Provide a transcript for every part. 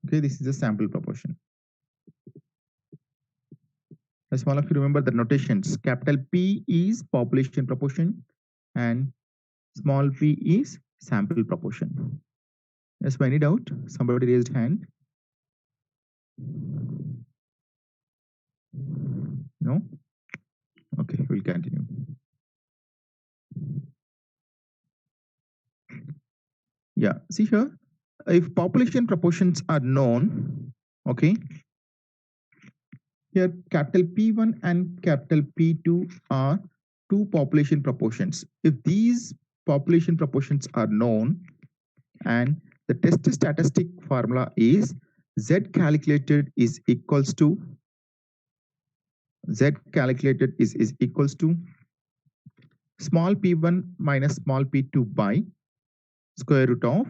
Okay, this is a sample proportion. As all of you remember the notations, capital P is population proportion and small p is sample proportion. Yes, any doubt? Somebody raised hand. No? Okay, we'll continue. Yeah, see here, if population proportions are known, okay, here capital P1 and capital P2 are two population proportions. If these population proportions are known and the test statistic formula is Z calculated is equals to small p1 minus small p2 by square root of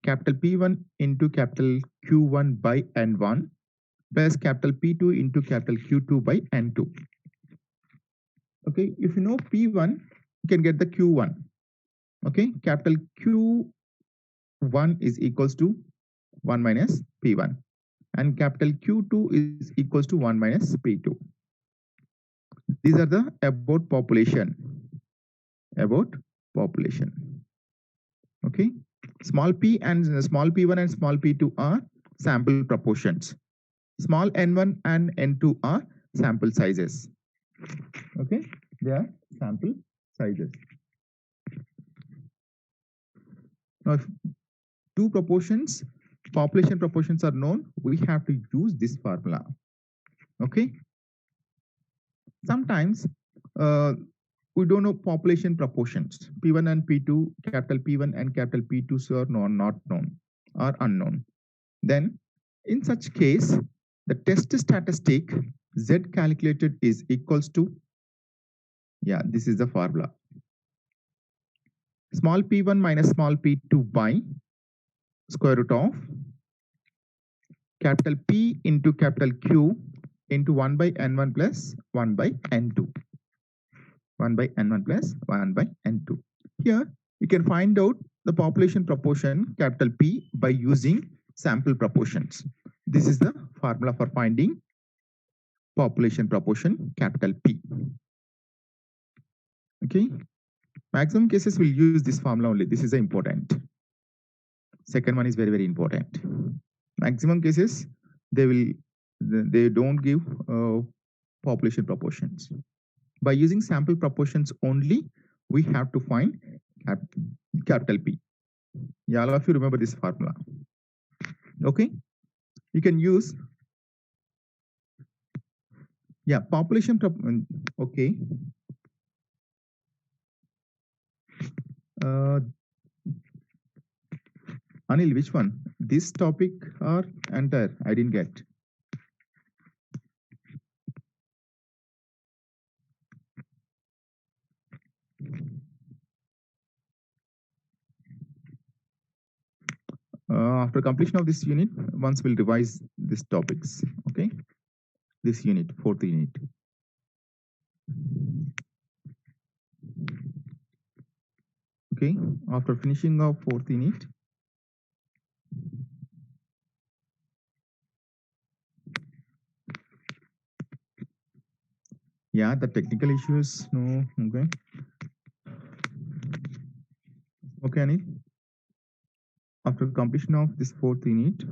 capital P1 into capital Q1 by N1 plus capital P2 into capital Q2 by N2. Okay, if you know P1, you can get the Q1. Okay, capital Q1 is equals to 1 minus P1 and capital Q2 is equals to 1 minus P2. These are the about population. Okay, small p and small p1 and small p2 are sample proportions. Small n1 and n2 are sample sizes. Okay, they are sample sizes. Now, if two proportions, population proportions are known, we have to use this formula. Okay. Sometimes we don't know population proportions. P1 and P2, capital P1 and capital P2 are not known or unknown. Then, in such case, the test statistic Z calculated is equals to, yeah, this is the formula. Small p1 minus small p2 by square root of capital P into capital Q into 1 by N1 plus 1 by N2. 1 by N1 plus 1 by N2. Here, you can find out the population proportion capital P by using sample proportions. This is the formula for finding population proportion capital P. Okay. Maximum cases will use this formula only. This is important. Second one is very, very important. Maximum cases, they don't give population proportions. By using sample proportions only, we have to find capital P. Yeah, all of you remember this formula. Okay, you can use, yeah, population. Okay. Anil, which one? This topic or entire? I didn't get. After completion of this unit, once we'll revise these topics. Okay, this unit, fourth unit. Okay, after finishing of fourth unit, yeah, the technical issues, no, okay. Okay, Anil. After completion of this fourth unit,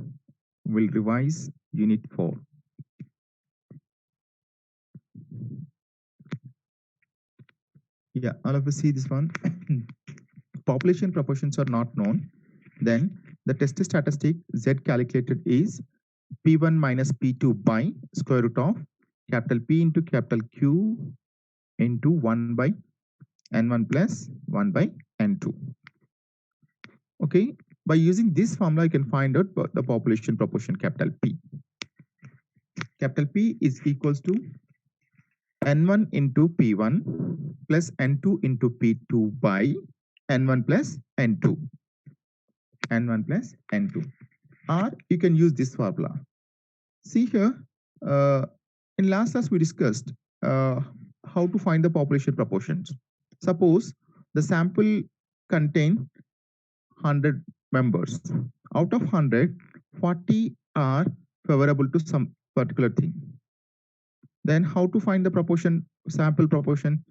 we'll revise unit 4. Yeah, all of us see this one. Population proportions are not known. Then the test statistic Z calculated is P1 minus P2 by square root of capital P into capital Q into 1 by N1 plus 1 by N2. Okay, by using this formula, you can find out the population proportion capital P. Capital P is equals to N1 into P1 plus N2 into P2 by N1 plus N2. N1 plus N2. Or you can use this formula. See here, in last class we discussed how to find the population proportions. Suppose the sample contain 100 members. Out of 100, 40 are favorable to some particular thing. Then how to find the proportion, sample proportion?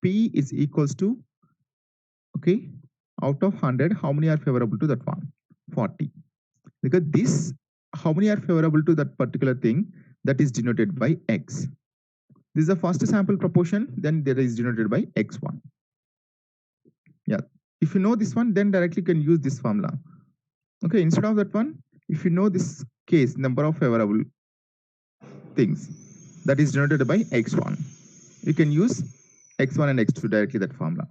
P is equals to, okay, out of 100, how many are favorable to that one? 40. Because this, how many are favorable to that particular thing, that is denoted by X. This is the first sample proportion, then there is denoted by X1. Yeah. If you know this one, then directly can use this formula. Okay, instead of that one, if you know this case, number of favorable things, that is denoted by X1. You can use X1 and X2 directly, that formula.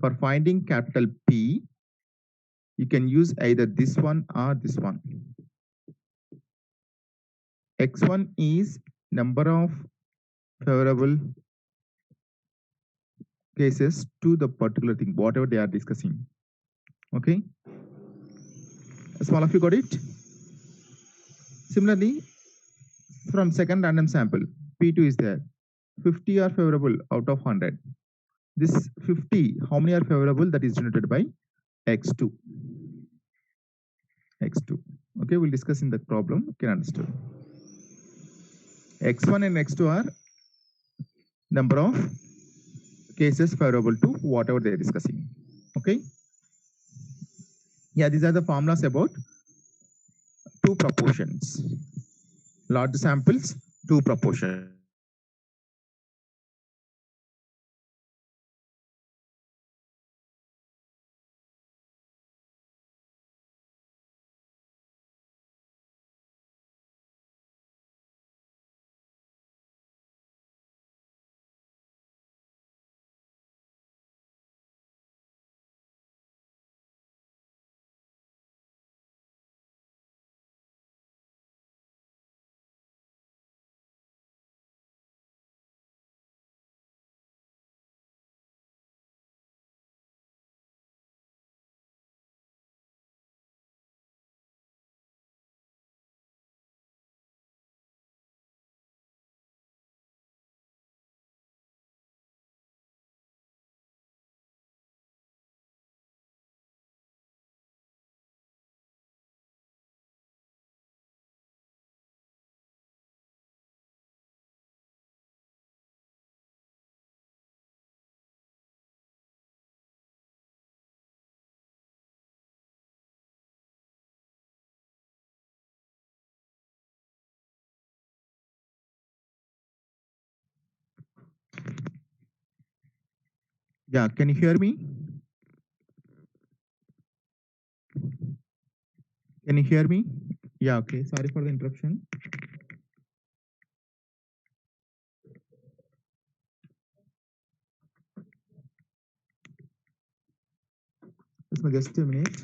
For finding capital P, you can use either this one or this one. X1 is number of favorable cases to the particular thing, whatever they are discussing. Okay. Small of you got it? Similarly, from second random sample, P2 is there. 50 are favorable out of 100. This 50, how many are favorable? That is denoted by X2. X2. Okay, we'll discuss in the problem. You can understand. X1 and X2 are number of cases favorable to whatever they are discussing. Okay. Yeah, these are the formulas about two proportions. Large samples, two proportions. Yeah, can you hear me? Can you hear me? Yeah, okay. Sorry for the interruption. Just a minute.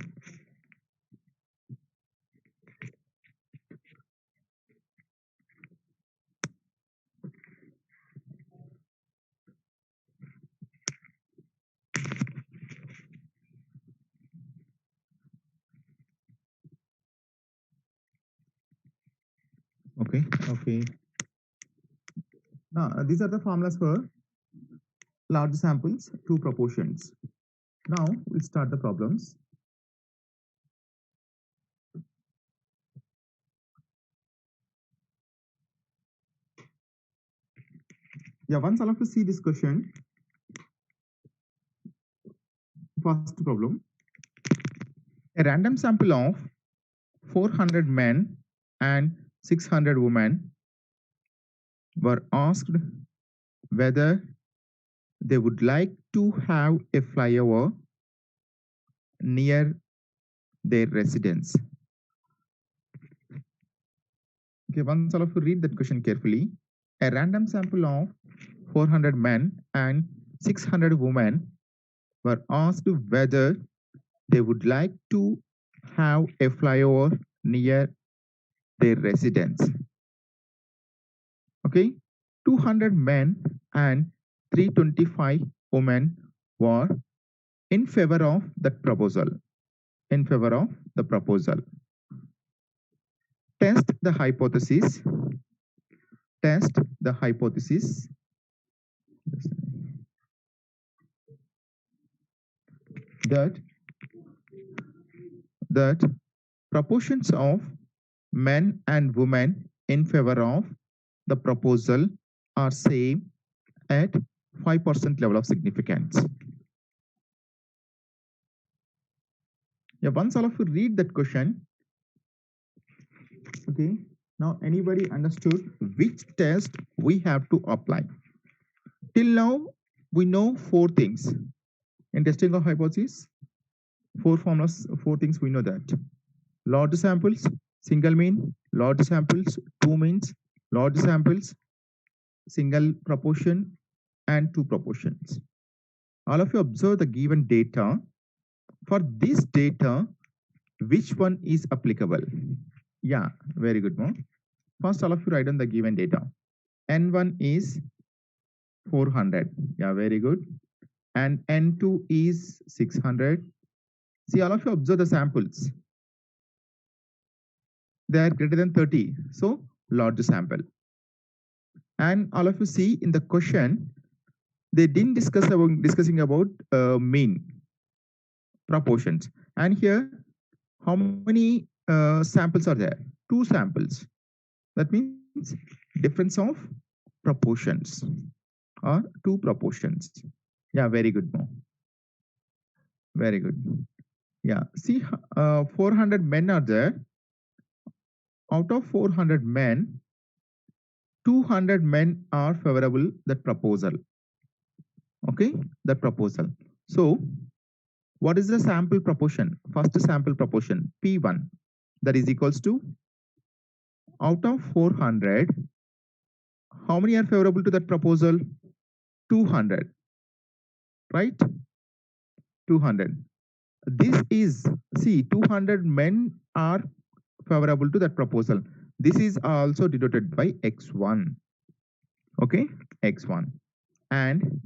Okay, okay. Now, these are the formulas for large samples, two proportions. Now, we'll start the problems. Yeah, once all of you see this question, first problem. A random sample of 400 men and 600 women were asked whether they would like to have a flyover near their residence. Okay, once all of you read that question carefully. A random sample of 400 men and 600 women were asked whether they would like to have a flyover near their residence. Okay, 200 men and 325 women were in favor of that proposal. In favor of the proposal. Test the hypothesis. Test the hypothesis that proportions of men and women in favor of the proposal are same at 5% level of significance. Yeah, once all of you read that question, okay, now anybody understood which test we have to apply? Till now, we know four things. In testing of hypothesis, four formulas, four things we know that. Large samples, single mean, large samples, two means, large samples, single proportion, and two proportions. All of you observe the given data. For this data, which one is applicable? Yeah, very good, Mo. First, all of you write down the given data. N1 is 400. Yeah, very good. And N2 is 600. See, all of you observe the samples. They are greater than 30. So, large sample. And all of you see in the question, they didn't discussing about mean proportions. And here, how many samples are there? Two samples. That means difference of proportions or two proportions. Yeah, very good, Mo. Very good. Yeah, see, 400 men are there. Out of 400 men, 200 men are favorable that proposal. Okay, that proposal. So, what is the sample proportion? First sample proportion, P1, that is equals to, out of 400, how many are favorable to that proposal? 200, right? 200. This is, see, 200 men are favorable to that proposal. This is also denoted by X1. Okay, X1. And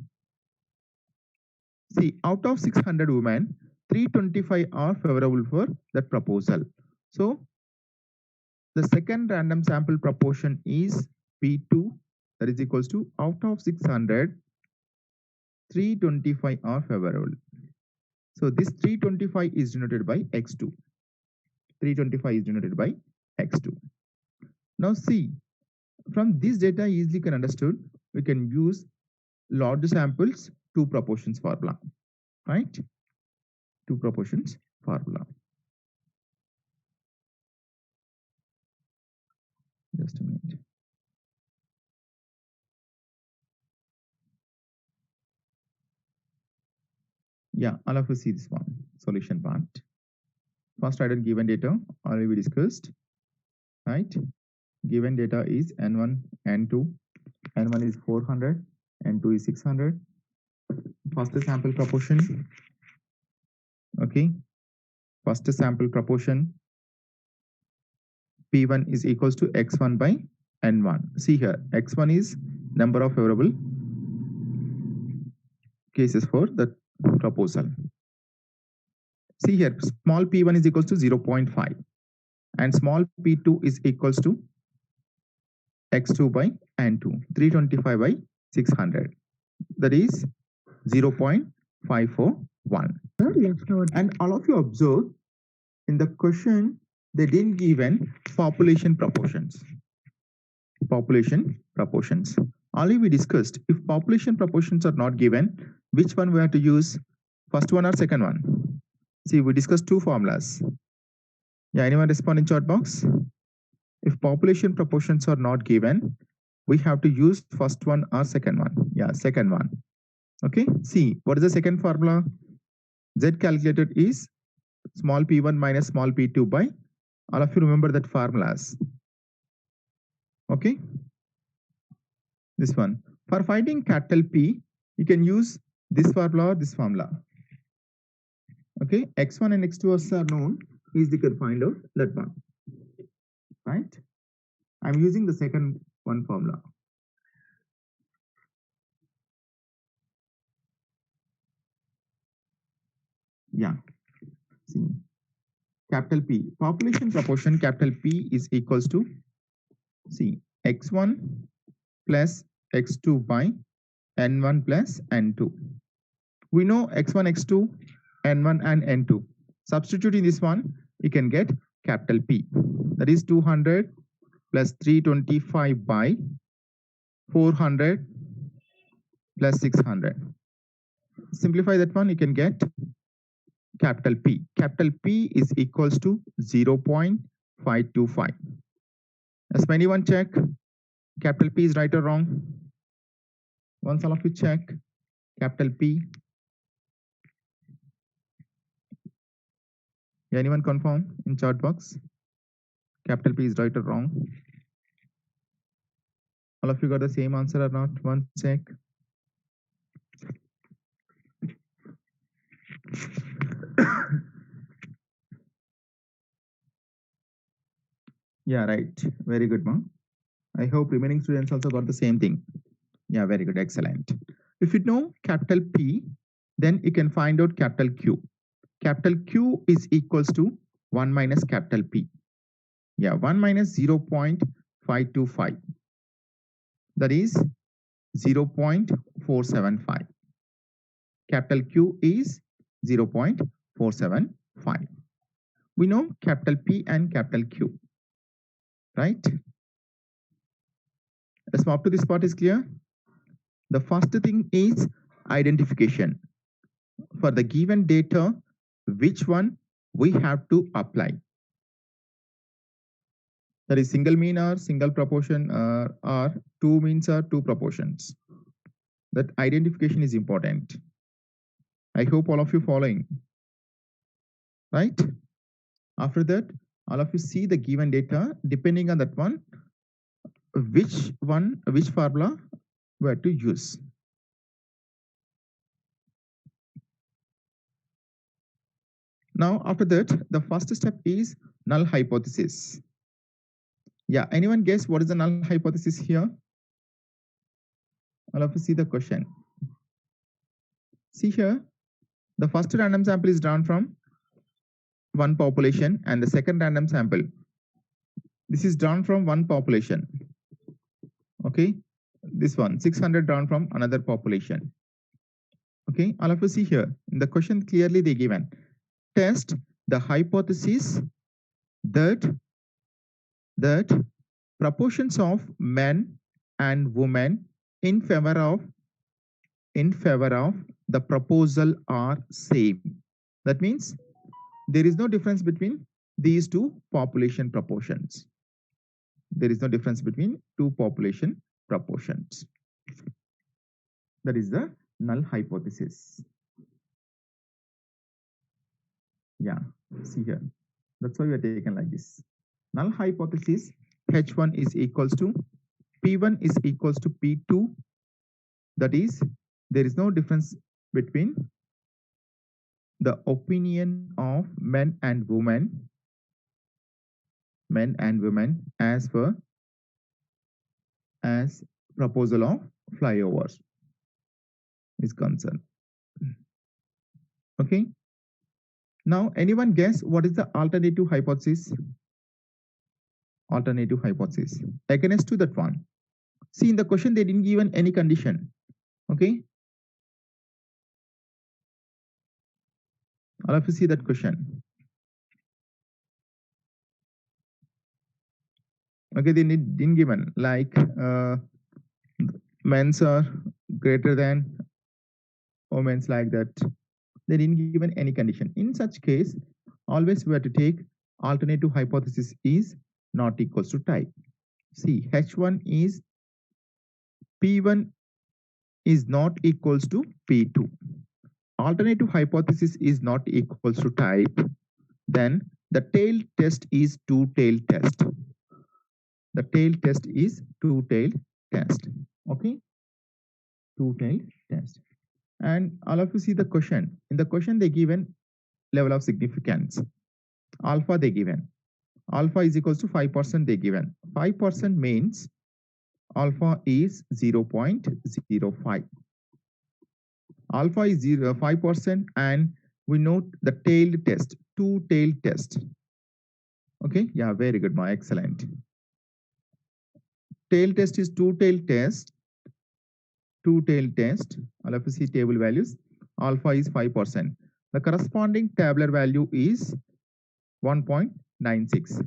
see, out of 600 women, 325 are favorable for that proposal. So, the second random sample proportion is P2, that is equals to, out of 600, 325 are favorable. So, this 325 is denoted by X2. 325 is denoted by X2. Now, see, from this data easily can understood, we can use large samples, two proportions formula, right? Two proportions formula. Just a minute. Yeah, all of you see this one, solution part. First item given data already we discussed, right? Given data is N1, N2. N1 is 400, N2 is 600. First sample proportion, okay? First sample proportion, P1 is equals to X1 by N1. See here, X1 is number of favorable cases for the proposal. See here, small p1 is equals to 0.5 and small p2 is equals to x2 by n2, 325 by 600. That is 0.541. And all of you observe in the question, they didn't given population proportions. Population proportions. Only we discussed, if population proportions are not given, which one we have to use? First one or second one? See, we discussed two formulas. Yeah, anyone respond in chat box? If population proportions are not given, we have to use first one or second one. Yeah, second one. Okay, see, what is the second formula? Z calculated is small p1 minus small p2 by, all of you remember that formulas. Okay, this one. For finding capital P, you can use this formula or this formula. Okay, x1 and x2 are known, easily can find out that one. Right? I'm using the second one formula. Yeah. See, capital P, population proportion capital P is equals to, see, x1 plus x2 by n1 plus n2. We know x1, x2, n1 and n2. Substituting this one, you can get capital P. That is 200 plus 325 by 400 plus 600. Simplify that one, you can get capital P. Capital P is equals to 0.525. As anyone check, capital P is right or wrong? Once all of you check, capital P. Anyone confirm in chat box? Capital P is right or wrong? All of you got the same answer or not? One check. Yeah, right. Very good, ma'am. I hope remaining students also got the same thing. Yeah, very good. Excellent. If you know capital P, then you can find out capital Q. Capital Q is equals to 1 minus capital P. Yeah, 1 minus 0.525. That is 0.475. Capital Q is 0.475. We know capital P and capital Q, right? Let's move up to this part is clear. The first thing is identification. For the given data, which one we have to apply? That is single mean or single proportion or two means or two proportions. That identification is important. I hope all of you following, right? After that, all of you see the given data. Depending on that one, which formula we have to use. Now, after that, the first step is null hypothesis. Yeah, anyone guess what is the null hypothesis here? All of you see the question. See here, the first random sample is drawn from one population and the second random sample. This is drawn from one population. Okay, this one 600 drawn from another population. Okay, all of you see here in the question clearly they given test the hypothesis that proportions of men and women in favor of the proposal are same. That means there is no difference between these two population proportions. There is no difference between two population proportions. That is the null hypothesis. Yeah, see here. That's why we are taken like this. Null hypothesis H1 is equals to P1 is equals to P2. That is, there is no difference between the opinion of men and women as per as proposal of flyovers is concerned. Okay. Now, anyone guess what is the alternative hypothesis? Alternative hypothesis against to that one. See, in the question they didn't give any condition. Okay. All of you see that question. Okay, they didn't given like men's are greater than women's, like that. They didn't given any condition. In such case, always we have to take alternative hypothesis is not equals to type. See, H1 is P1 is not equals to P2. Alternative hypothesis is not equals to type. Then the tail test is two-tail test. The tail test is two-tail test. Okay, two-tail test. And all of you see the question. In the question they given level of significance. Alpha they given. Alpha is equals to 5% they given. 5% means alpha is 0.05. Alpha is 5% and we note the tailed test, two-tail test. Okay, yeah, very good, ma, excellent. Tail test is two-tail test. Two-tail test. All of you see table values. Alpha is 5%. The corresponding tabular value is 1.05. 1.96.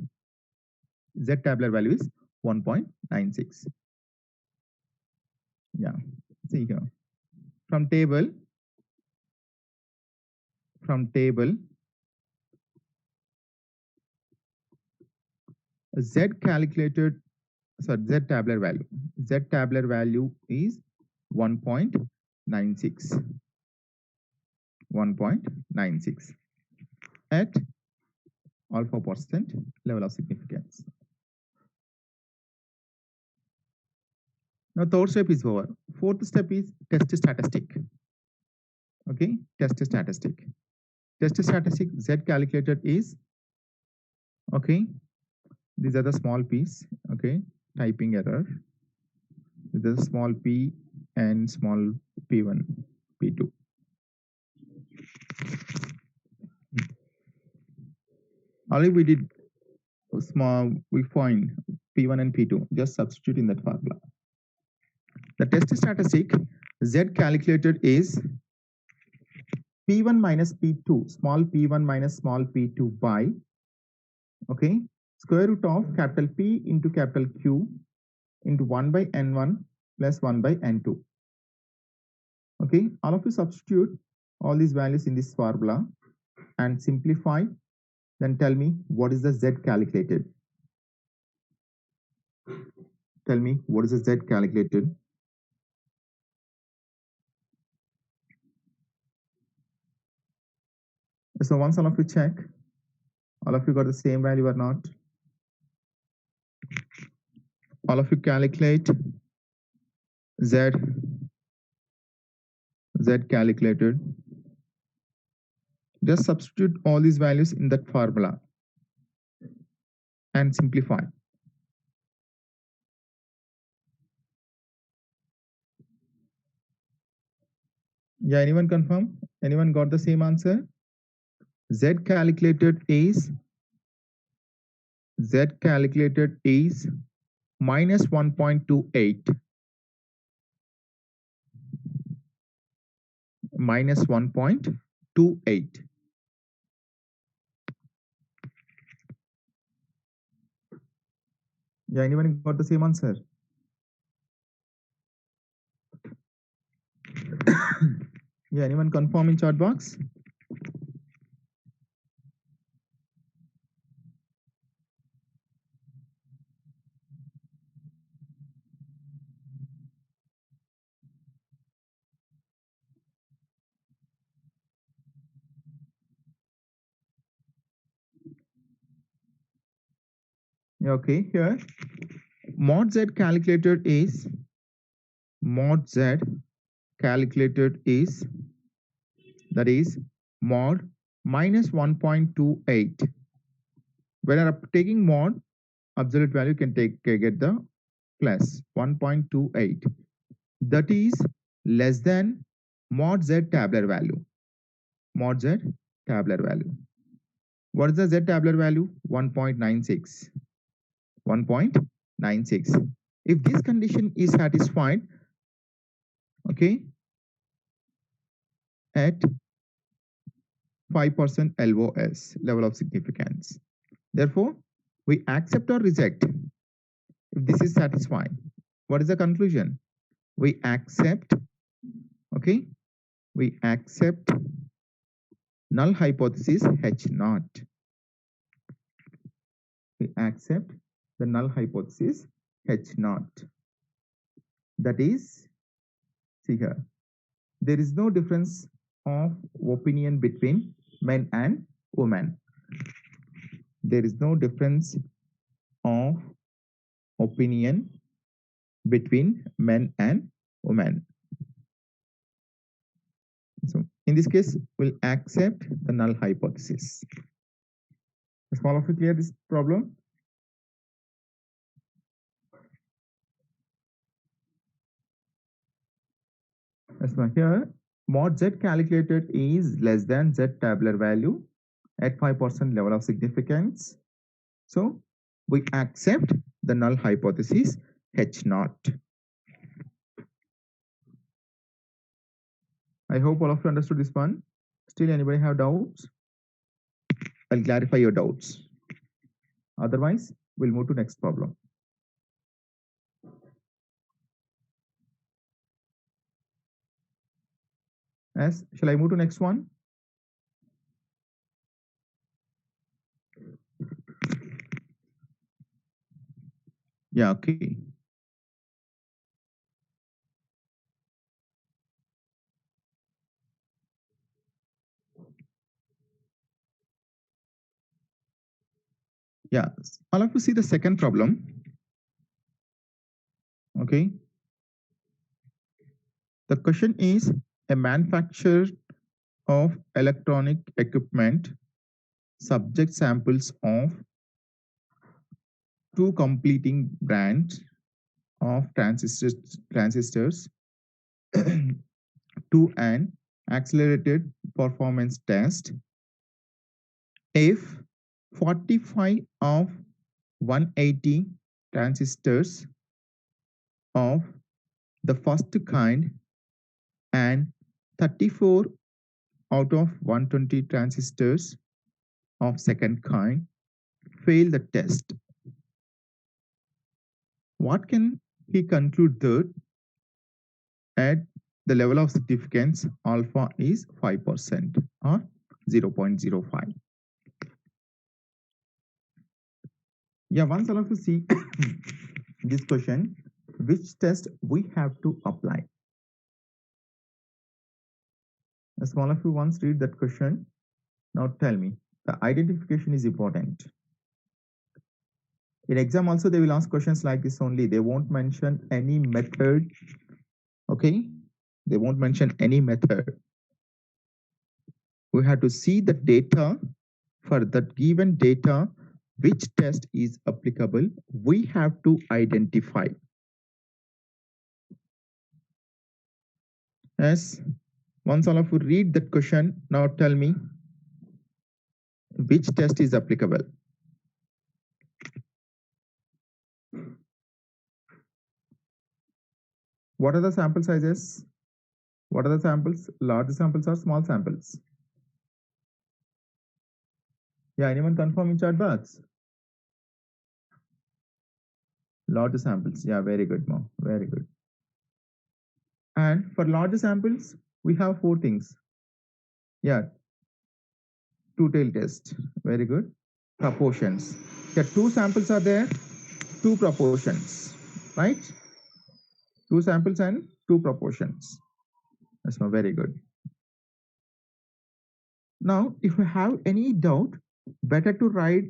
Z tabular value is 1.96. Yeah, see here. From table, Z calculated, sorry, Z tabular value. Z tabular value is 1.96. 1.96 at alpha percent level of significance. Now third step is over. Fourth step is test statistic. Okay, test statistic. Test statistic Z calculated is, okay, these are the small p's, okay, typing error. This is small p and small p1, p2. Only we did small, we find p1 and p2, just substitute in that formula. The test statistic Z calculated is p1 minus p2, small p1 minus small p2 by, okay, square root of capital P into capital Q into 1 by n1 plus 1 by n2. Okay, all of you substitute all these values in this formula and simplify. Then tell me what is the Z calculated. Tell me what is the Z calculated. So once all of you check, all of you got the same value or not? All of you calculate Z calculated. Just substitute all these values in that formula and simplify. Yeah, anyone confirm? Anyone got the same answer? Z calculated is minus 1.28. Minus 1.28. Yeah, anyone got the same answer? Yeah, anyone confirm in chat box? Okay, here mod Z calculated is that is mod minus 1.28. When I'm taking mod, absolute value can get the plus 1.28. That is less than mod Z tabular value. Mod Z tabular value. What is the Z tabular value? 1.96. 1.96. If this condition is satisfied, okay, at 5% LOS, level of significance. Therefore, we accept or reject if this is satisfied. What is the conclusion? We accept, okay, we accept null hypothesis H naught. We accept the null hypothesis H naught. That is, see here, there is no difference of opinion between men and women. There is no difference of opinion between men and women. So in this case, we'll accept the null hypothesis. Is all of you clear this problem? Yes, now here mod Z calculated is less than Z tabular value at 5% level of significance. So we accept the null hypothesis H naught. I hope all of you understood this one. Still anybody have doubts? I'll clarify your doubts. Otherwise, we'll move to next problem. As shall I move to next one? Yeah, okay. Yeah, I'll have to see the second problem. Okay. The question is a manufacturer of electronic equipment subject samples of two completing brands of transistors to an accelerated performance test. If 45 of 180 transistors of the first kind and 34 out of 120 transistors of second kind fail the test, what can he conclude that at the level of significance alpha is 5% or 0.05? Yeah, once I'll have to see this question, which test we have to apply. As all of you once read that question, now tell me, the identification is important. In exam also, they will ask questions like this only. They won't mention any method. Okay, they won't mention any method. We have to see the data. For that given data, which test is applicable, we have to identify. As once all of you read that question, now tell me which test is applicable. What are the sample sizes? What are the samples? Large samples or small samples? Yeah, anyone confirm in chat box? Large samples. Yeah, very good, Mo. Very good. And for large samples, we have four things. Yeah, two-tailed test. Very good. Proportions. Yeah, two samples are there, two proportions, right? Two samples and two proportions. That's very good. Now, if you have any doubt, better to write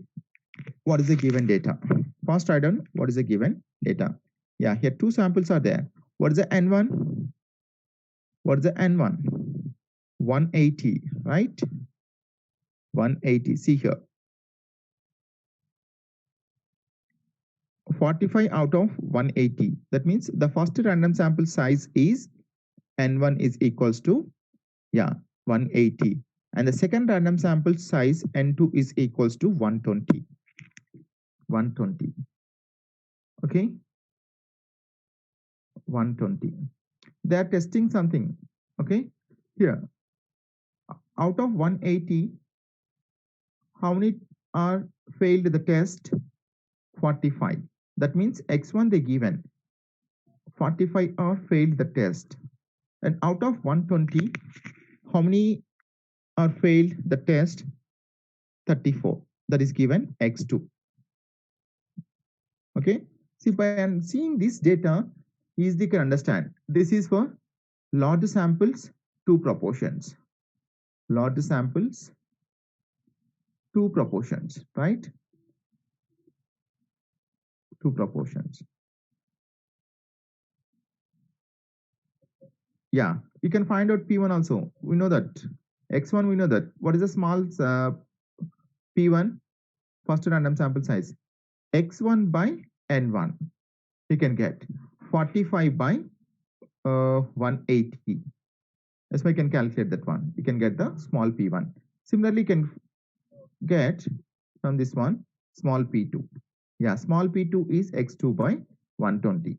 what is the given data. First write down what is the given data. Yeah, here two samples are there. What is the N1? What is the N1? 180, right? 180. See here. 45 out of 180. That means the first random sample size is N1 is equals to, yeah, 180. And the second random sample size N2 is equals to 120. 120. Okay. 120. They are testing something. Okay. Here, out of 180, how many are failed the test? 45. That means X1 they given. 45 are failed the test. And out of 120, how many are failed the test? 34. That is given X2. Okay. See, by seeing this data, easily can understand. This is for large samples, two proportions. Large samples, two proportions, right? Two proportions. Yeah, you can find out P1 also. We know that. X1, we know that. What is the small P1? First random sample size. X1 by N1. You can get 45 by 180. That's why you can calculate that one. You can get the small P1. Similarly, you can get from this one small P2. Yeah, small P2 is X2 by 120.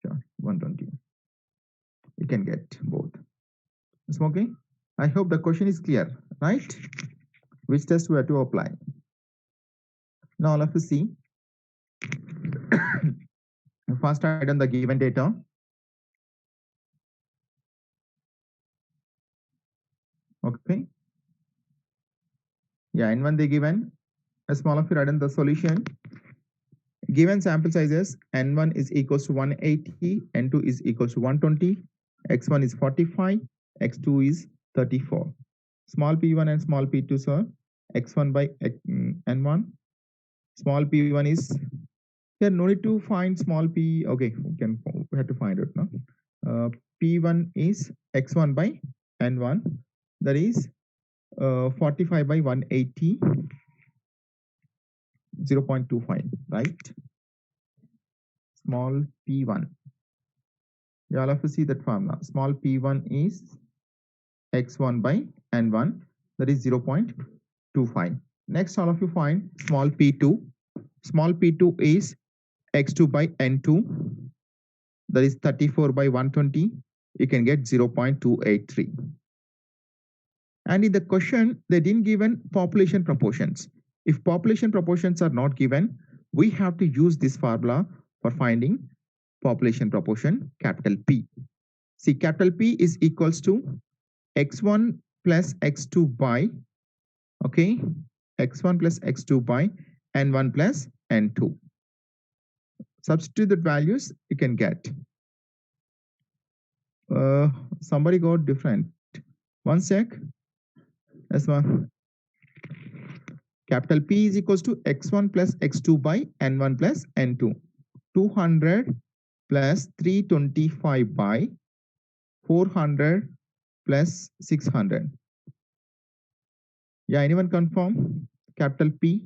Sure, 120. You can get both. Okay. I hope the question is clear, right? Which test we have to apply? Now all of you see. First write down the given data. Okay. Yeah, N1 they given. A small of you write down the solution. Given sample sizes, N1 is equals to 180, N2 is equals to 120, X1 is 45, X2 is 34. Small p1 and small p2 sir, X1 by N1. Small p1 is here, no need to find small p. Okay, we have to find it now. P1 is X1 by N1, that is 45 by 180, 0.25, right? Small p1. You all have to see that formula. Small p1 is X1 by N1, that is 0.25. Next, all of you find small p2. Small p2 is X2 by N2, that is 34 by 120. You can get 0.283. And in the question, they didn't given population proportions. If population proportions are not given, we have to use this formula for finding population proportion, capital P. See, capital P is equals to x1 plus x2 by, okay, x1 plus x2 by n1 plus n2. Substitute the values, you can get. Somebody got different. One sec. S1. Capital P is equals to x1 plus x2 by n1 plus n2. 200 plus 325 by 400 plus 600. Yeah, anyone confirm? Capital P.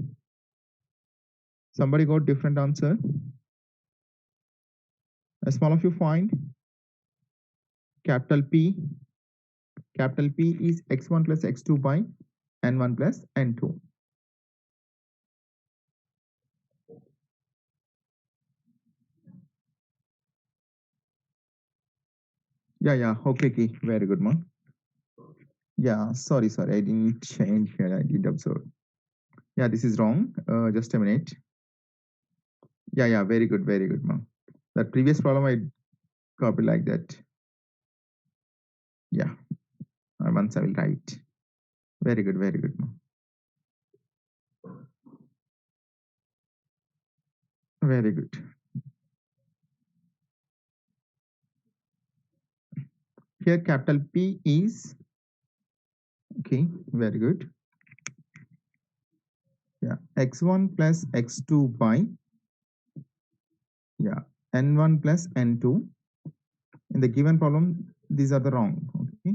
Somebody got different answer. A small of you find. Capital P. Capital P is x1 plus x2 by n1 plus n2. Yeah. Okay. Very good, man. Yeah, sorry. I didn't change here. I did observe. Yeah, this is wrong. Just a minute. Yeah. Very good, man. That previous problem I copied like that. Yeah, once I will write. Very good, man. Very good. Here, capital P is okay. Very good. Yeah, x1 plus x2 by n1 plus n2. In the given problem, these are the wrong. Okay.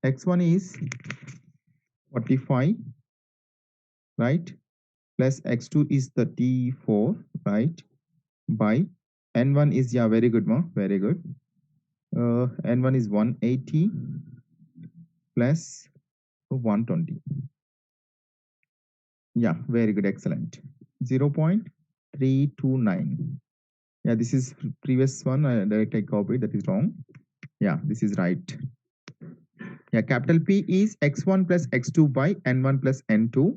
X1 is 45, right? Plus x2 is 34, right? By n1 is very good, ma. Very good. N1 is 180 plus 120. Yeah, very good, excellent. 0.329. Yeah, this is previous one that I copied, that is wrong. Yeah, this is right. Yeah, capital P is x1 plus x2 by n1 plus n2.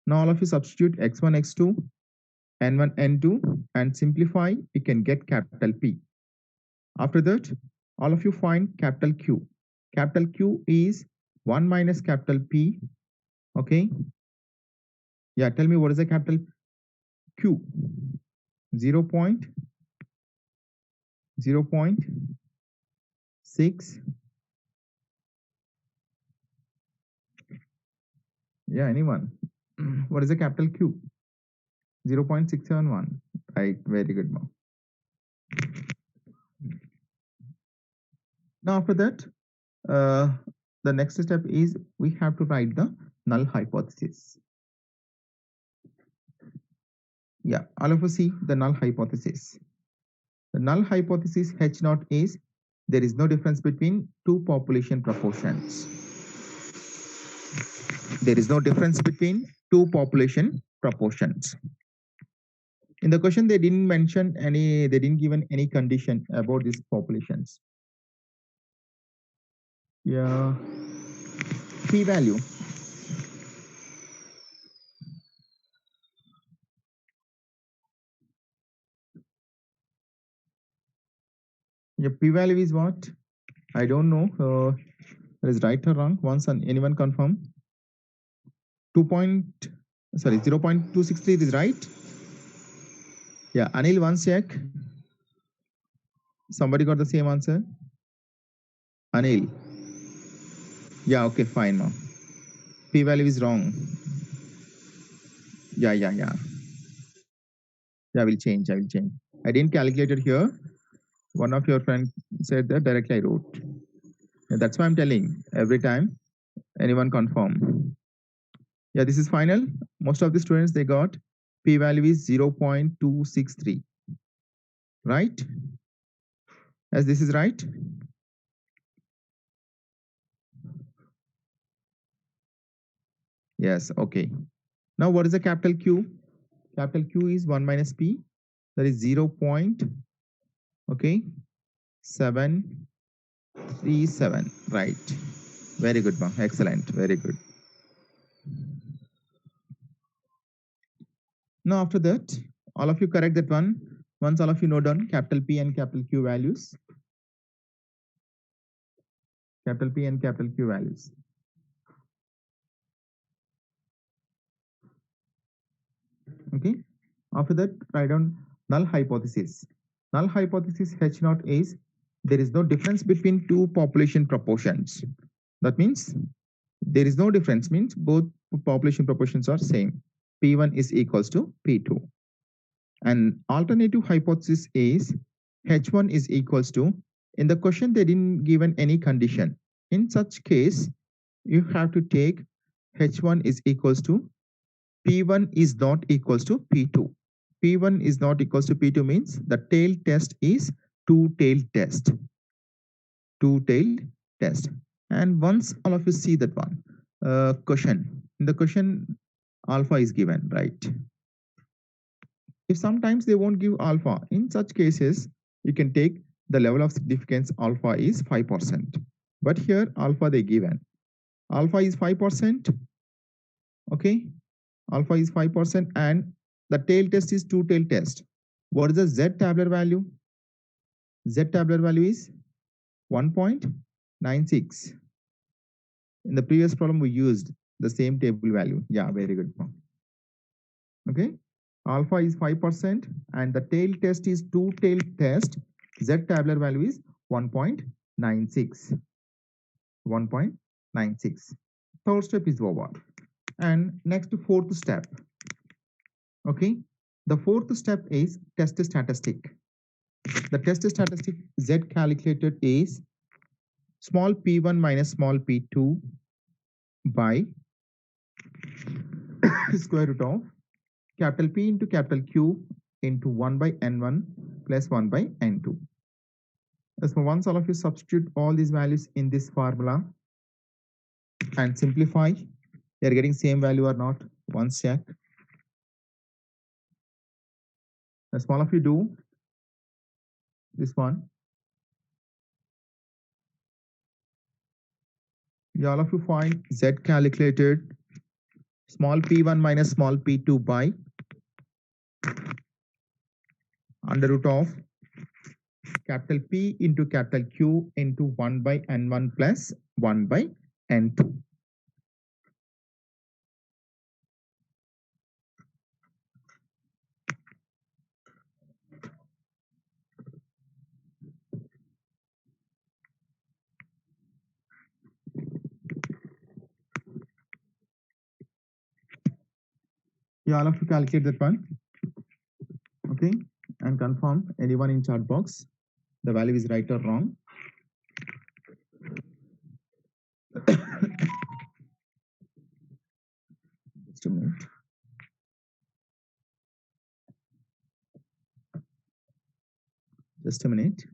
Now all of you substitute x1, x2, n1, n2 and simplify, you can get capital P. After that, all of you find capital Q. Capital Q is 1 minus capital P. Okay. Yeah, tell me what is the capital Q? 0.6. Yeah, anyone? What is the capital Q? 0.671. Right, very good, ma'am. Now after that, the next step is we have to write the null hypothesis. Yeah, all of us see the null hypothesis. The null hypothesis H naught is there is no difference between two population proportions. There is no difference between two population proportions. In the question, they didn't mention any, they didn't given any condition about these populations. Yeah, p value. Your p-value is what? I don't know. That is right or wrong. Once anyone confirm? 0.263 is right. Yeah, Anil, once check. Somebody got the same answer. Anil. Yeah, okay, fine, ma'am. P-value is wrong. Yeah. Yeah, I will change. I didn't calculate it here. One of your friends said that directly I wrote. Yeah, that's why I'm telling every time anyone confirm. Yeah, this is final. Most of the students, they got p-value is 0.263, right? As this is right. Yes, okay. Now what is the capital Q? Capital Q is 1 minus p, that is 0. Okay, 737, right? Very good, ma'am. Excellent, very good. Now after that, all of you correct that one. Once all of you know done capital P and capital Q values. Capital P and capital Q values. Okay. After that, write down null hypothesis. Null hypothesis H naught is there is no difference between two population proportions. That means there is no difference, means both population proportions are same. P1 is equals to P2. And alternative hypothesis is H1 is equals to, in the question they didn't given any condition. In such case, you have to take H1 is equals to P1 is not equals to P2. P1 is not equals to P2 means the tail test is two-tailed test. Two-tailed test. And once all of you see that one, question. In the question, alpha is given, right? If sometimes they won't give alpha, in such cases, you can take the level of significance alpha is 5%. But here alpha they given. Alpha is 5%. Okay. Alpha is 5% and the tail test is two-tail test. What is the Z tabular value? Z tabular value is 1.96. In the previous problem, we used the same table value. Yeah, very good. Okay. Alpha is 5% and the tail test is two-tail test. Z tabular value is 1.96. 1.96. Third step is over. And next, fourth step. Okay. The fourth step is test statistic. The test statistic Z calculated is small p1 minus small p2 by square root of capital P into capital Q into 1 by n1 plus 1 by n2. So once all of you substitute all these values in this formula and simplify, they are getting same value or not. Once check. As all of you do this one, all of you find Z calculated small p1 minus small p2 by under root of capital P into capital Q into 1 by n1 plus 1 by n2. You all have to calculate that one. Okay, and confirm anyone in chat box the value is right or wrong. Just a minute. Just a minute.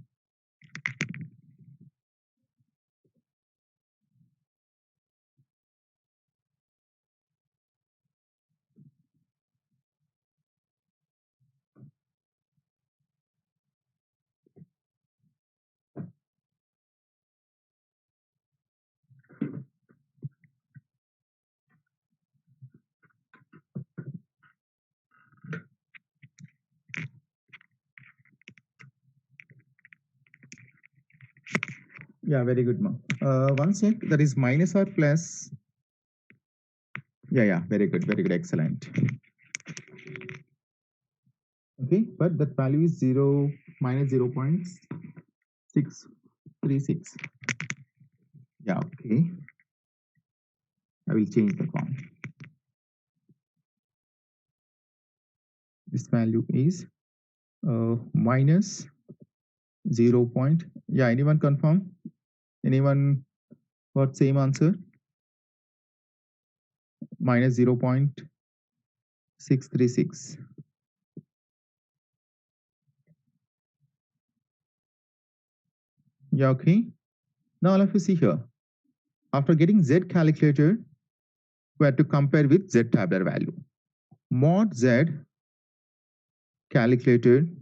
Yeah, very good, ma. One sec, that is minus or plus? Yeah, very good, excellent. Okay, but that value is 0 minus 0.636. Yeah, okay. I will change the form. This value is minus 0 point. Yeah, anyone confirm? Anyone got same answer? Minus 0.636. Yeah, okay. Now all of you see here. After getting Z calculated, we have to compare with Z tabular value. Mod Z calculated,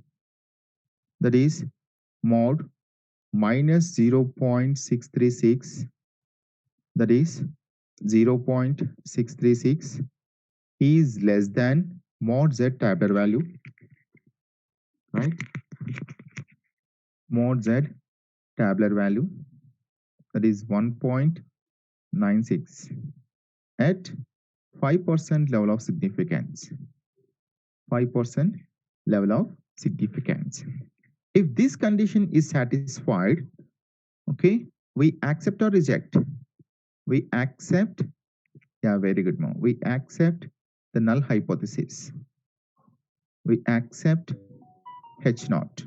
that is mod minus 0.636, that is 0.636 is less than mod Z tabular value, right? Mod Z tabular value, that is 1.96 at 5% level of significance. 5% level of significance. If this condition is satisfied, okay, we accept or reject. We accept, yeah, very good, Mo. We accept the null hypothesis. We accept H naught.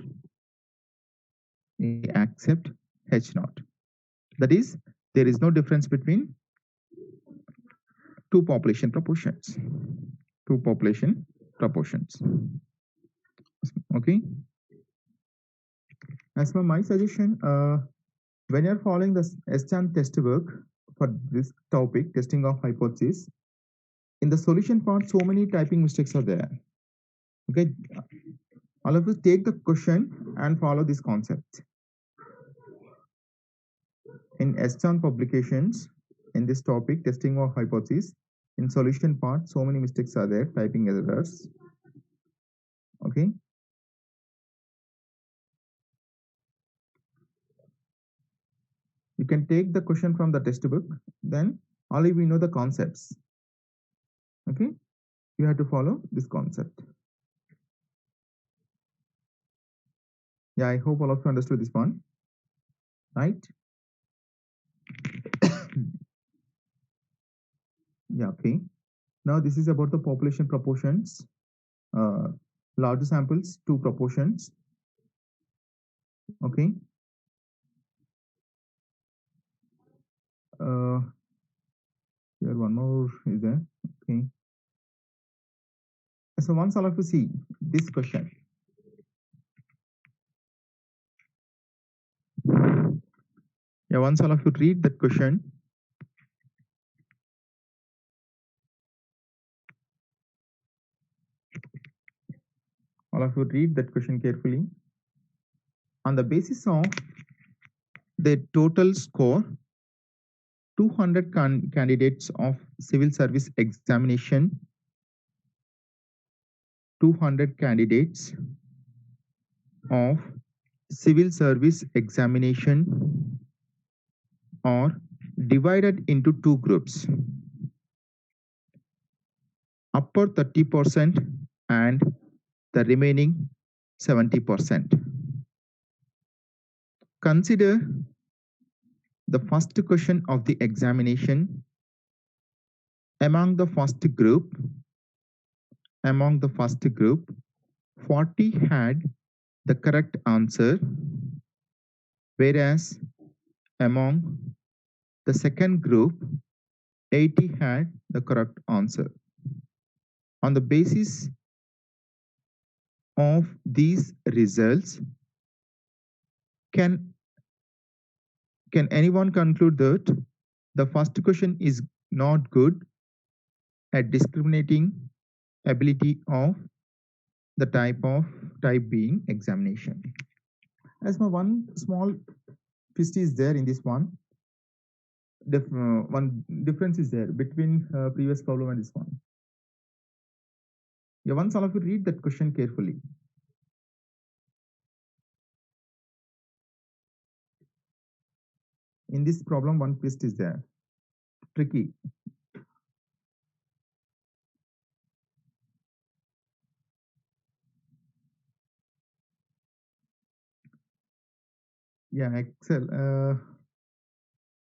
We accept H naught. That is, there is no difference between two population proportions. Two population proportions. Okay. As per my suggestion, when you're following the SCHAN test work for this topic, testing of hypothesis, in the solution part, so many typing mistakes are there. Okay, all of us take the question and follow this concept. In SCHAN publications, in this topic, testing of hypothesis, in solution part, so many mistakes are there, typing errors. Okay. You can take the question from the textbook, then only we know the concepts. Okay, you have to follow this concept. Yeah, I hope all of you understood this one, right? Yeah, okay. Now this is about the population proportions. Larger samples, two proportions. Okay. Here one more is there. Okay. So once all of you see this question. Yeah, once all of you read that question. All of you read that question carefully. On the basis of the total score, 200 candidates of civil service examination, 200 candidates of civil service examination are divided into two groups, upper 30% and the remaining 70%. Consider the first question of the examination. Among the first group, 40 had the correct answer, whereas among the second group, 80 had the correct answer. On the basis of these results, can anyone conclude that the first question is not good at discriminating ability of the type being examination? As my one small twist is there in this one. One difference is there between previous problem and this one. Yeah, once all of you read that question carefully. in this problem one twist is there. Tricky. Yeah, excel.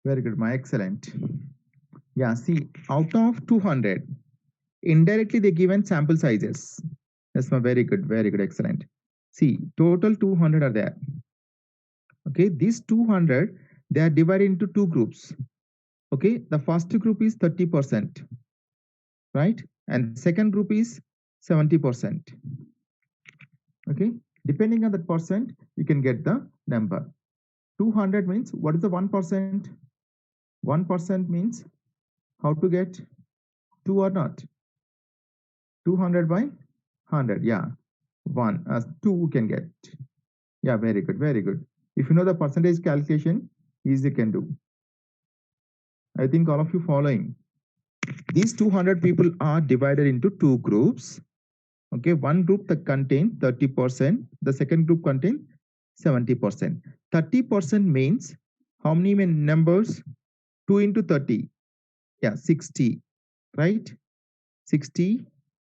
Very good, my excellent. Yeah, see, out of 200, indirectly they given sample sizes. That's my very good, excellent. See, total 200 are there. Okay, these 200, they are divided into two groups. Okay, the first group is 30%, right? And second group is 70%. Okay, depending on that percent, you can get the number. 200 means what is the 1%? 1% means how to get 2 or not? 200 by 100, yeah, 1 as 2 we can get. Yeah, very good. If you know the percentage calculation, easy can do. I think all of you following. These 200 people are divided into two groups. Okay, one group that contain 30%, the second group contain 70%. 30% means how many numbers? 2 into 30, yeah, 60, right? 60,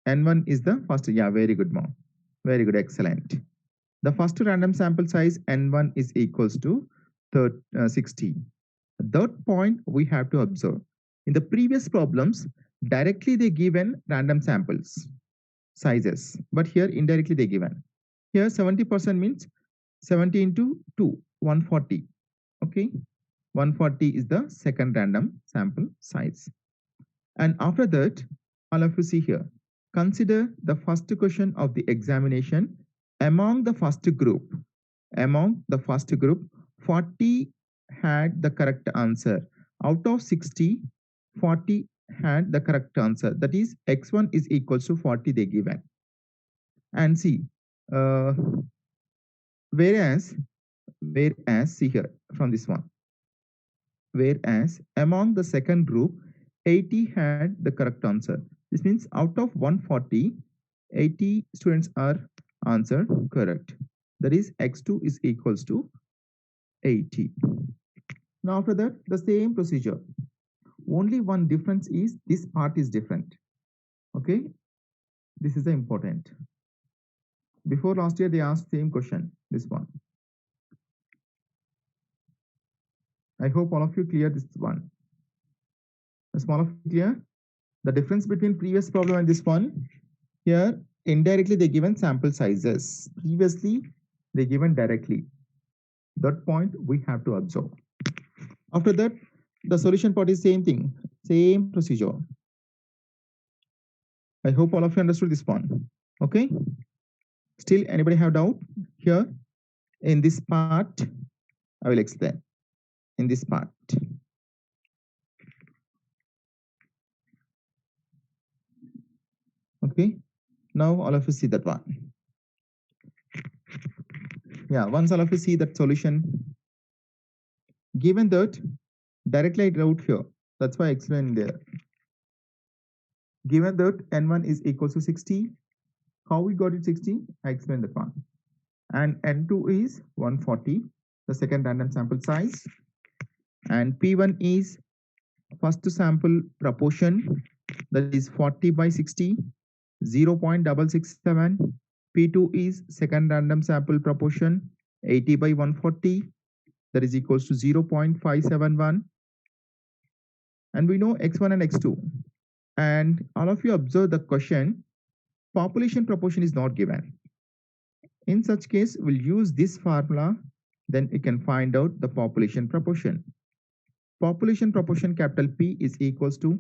n1 is the first. Yeah, very good, mom. Very good, excellent. The first random sample size n1 is equals to 60. The third point we have to observe. In the previous problems, directly they given random samples sizes, but here indirectly they given. Here 70% means 70 into 2, 140. Okay, 140 is the second random sample size. And after that, all of you see here, consider the first question of the examination. Among the first group, 40 had the correct answer. Out of 60, 40 had the correct answer. That is, x1 is equals to 40 they given. And see, whereas see here from this one, whereas among the second group, 80 had the correct answer. This means out of 140, 80 students are answered correct. That is, x2 is equals to 80. Now after that, the same procedure. Only one difference is this part is different. Okay, this is the important. Before last year they asked same question, this one. I hope all of you clear this one. Is all of you clear? The difference between previous problem and this one, here indirectly they given sample sizes. Previously they given directly. That point we have to observe. After that, the solution part is same thing, same procedure. I hope all of you understood this one. Okay. Still anybody have doubt here? In this part, I will explain. In this part. Okay. Now all of you see that one. Yeah, once all of you see that solution, given that directly I wrote here, that's why I explained there. Given that n1 is equal to 60, how we got it 60? I explained that one. And n2 is 140, the second random sample size. And p1 is first sample proportion, that is 40 by 60, 0.667. P2 is second random sample proportion, 80 by 140, that is equals to 0.571. And we know x1 and x2. And all of you observe the question, population proportion is not given. In such case, we'll use this formula, then you can find out the population proportion. Population proportion capital P is equals to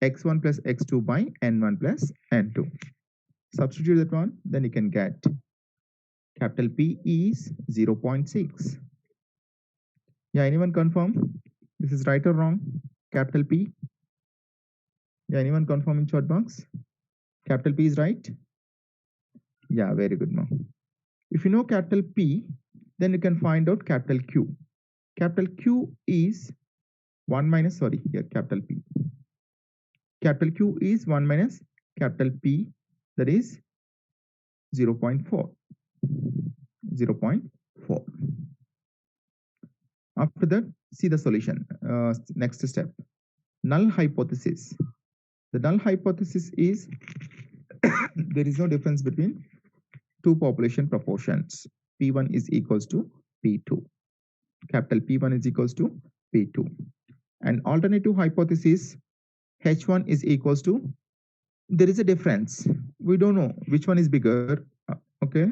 x1 plus x2 by n1 plus n2. Substitute that one, then you can get capital P is 0.6. Yeah, anyone confirm? This is right or wrong? Capital P. Yeah, anyone confirm in chat box? Capital P is right? Yeah, very good, ma'am. If you know capital P, then you can find out capital Q. Capital Q is 1 minus, sorry, here capital P. Capital Q is 1 minus capital P, that is 0.4. 0.4. After that, see the solution. Next step, null hypothesis. The null hypothesis is there is no difference between two population proportions. P1 is equals to P2. Capital P1 is equals to P2. And alternative hypothesis, H1 is equals to, there is a difference. We don't know which one is bigger, okay?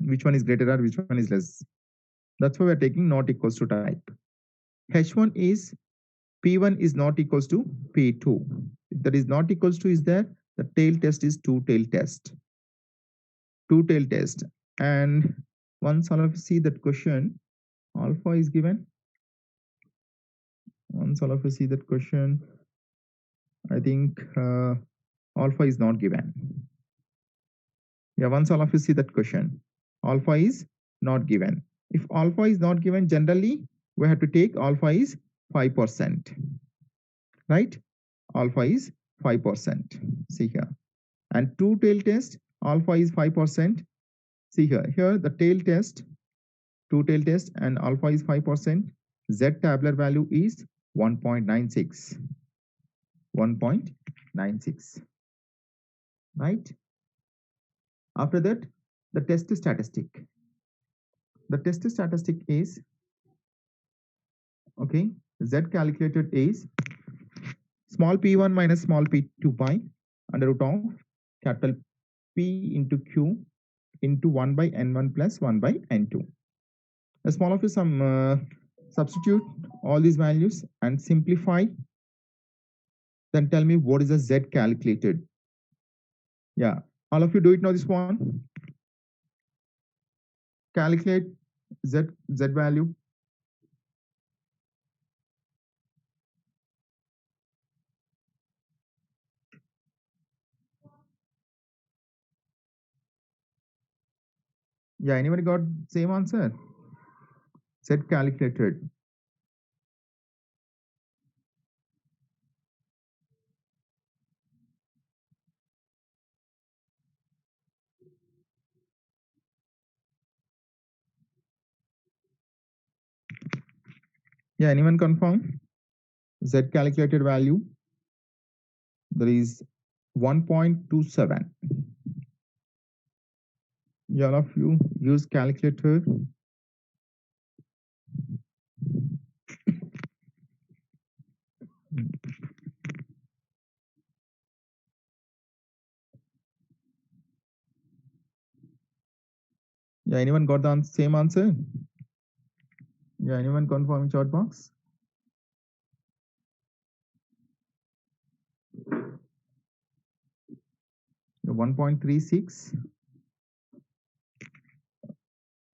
Which one is greater or which one is less. That's why we're taking not equals to type. H1 is P1 is not equals to P2. If that is not equals to is there, the tail test is two-tail test. Two-tail test. And once all of you see that question, alpha is given. Once all of you see that question, I think alpha is not given. Yeah, once all of you see that question, alpha is not given. If alpha is not given, generally we have to take alpha is 5%, right? Alpha is 5%. See here. And two-tail test, alpha is 5%. See here the tail test, two-tail test, and alpha is 5%. Z tabular value is 1.96. 1.96. Right? After that, the test statistic. The test statistic is, okay, Z calculated is small p1 minus small p2 by under root of capital P into Q into 1 by n1 plus 1 by n2. A small of you substitute all these values and simplify. Then tell me what is the Z calculated. Yeah, all of you do it now. This one. Calculate Z value. Yeah, anybody got same answer? Z calculated. Yeah, anyone confirm? Z calculated value, there is 1.27. Yeah, all of you use calculator. Yeah, anyone got the same answer? Yeah, anyone confirm in chat box? Yeah, 1.36.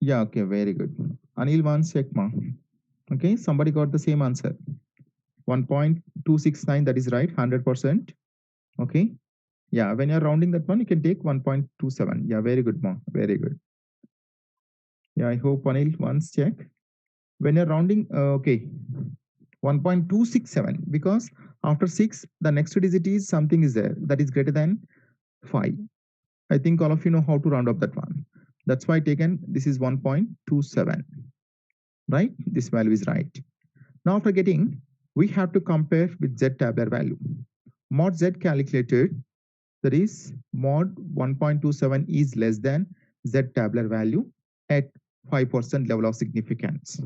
Yeah, okay, very good. Anil wants check ma. Okay, somebody got the same answer. 1.269, that is right, 100%. Okay. Yeah, when you're rounding that one, you can take 1.27. Yeah, very good, ma. Very good. Yeah, I hope Anil wants check. When you're rounding, okay, 1.267, because after 6, the next digit is something is there that is greater than 5. I think all of you know how to round up that one. That's why taken this is 1.27, right? This value is right. Now after getting, we have to compare with Z tabular value. Mod Z calculated, that is mod 1.27 is less than Z tabular value at 5% level of significance.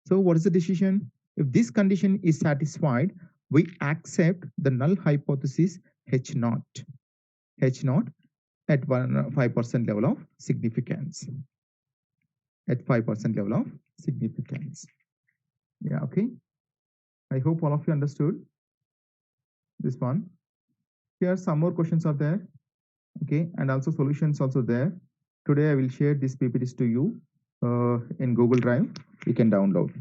So what is the decision? If this condition is satisfied, we accept the null hypothesis H naught. H naught at 5% level of significance. At 5% level of significance. Yeah, okay. I hope all of you understood this one. Here some more questions are there. Okay, and also solutions also there. Today I will share these PPTs to you in Google Drive. You can download.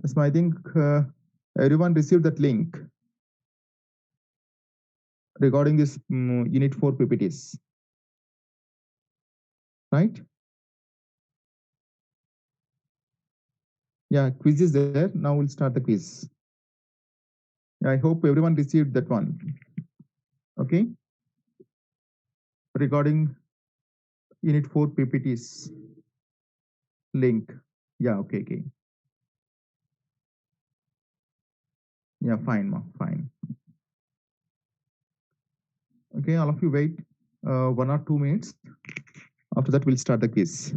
So I think everyone received that link regarding this Unit 4 PPTs, right? Yeah, quiz is there. Now we'll start the quiz. I hope everyone received that one. Okay. Regarding Unit 4 PPTs link. Yeah, okay, okay. Yeah, fine, ma, fine. Okay, all of you wait 1 or 2 minutes. After that, we'll start the quiz.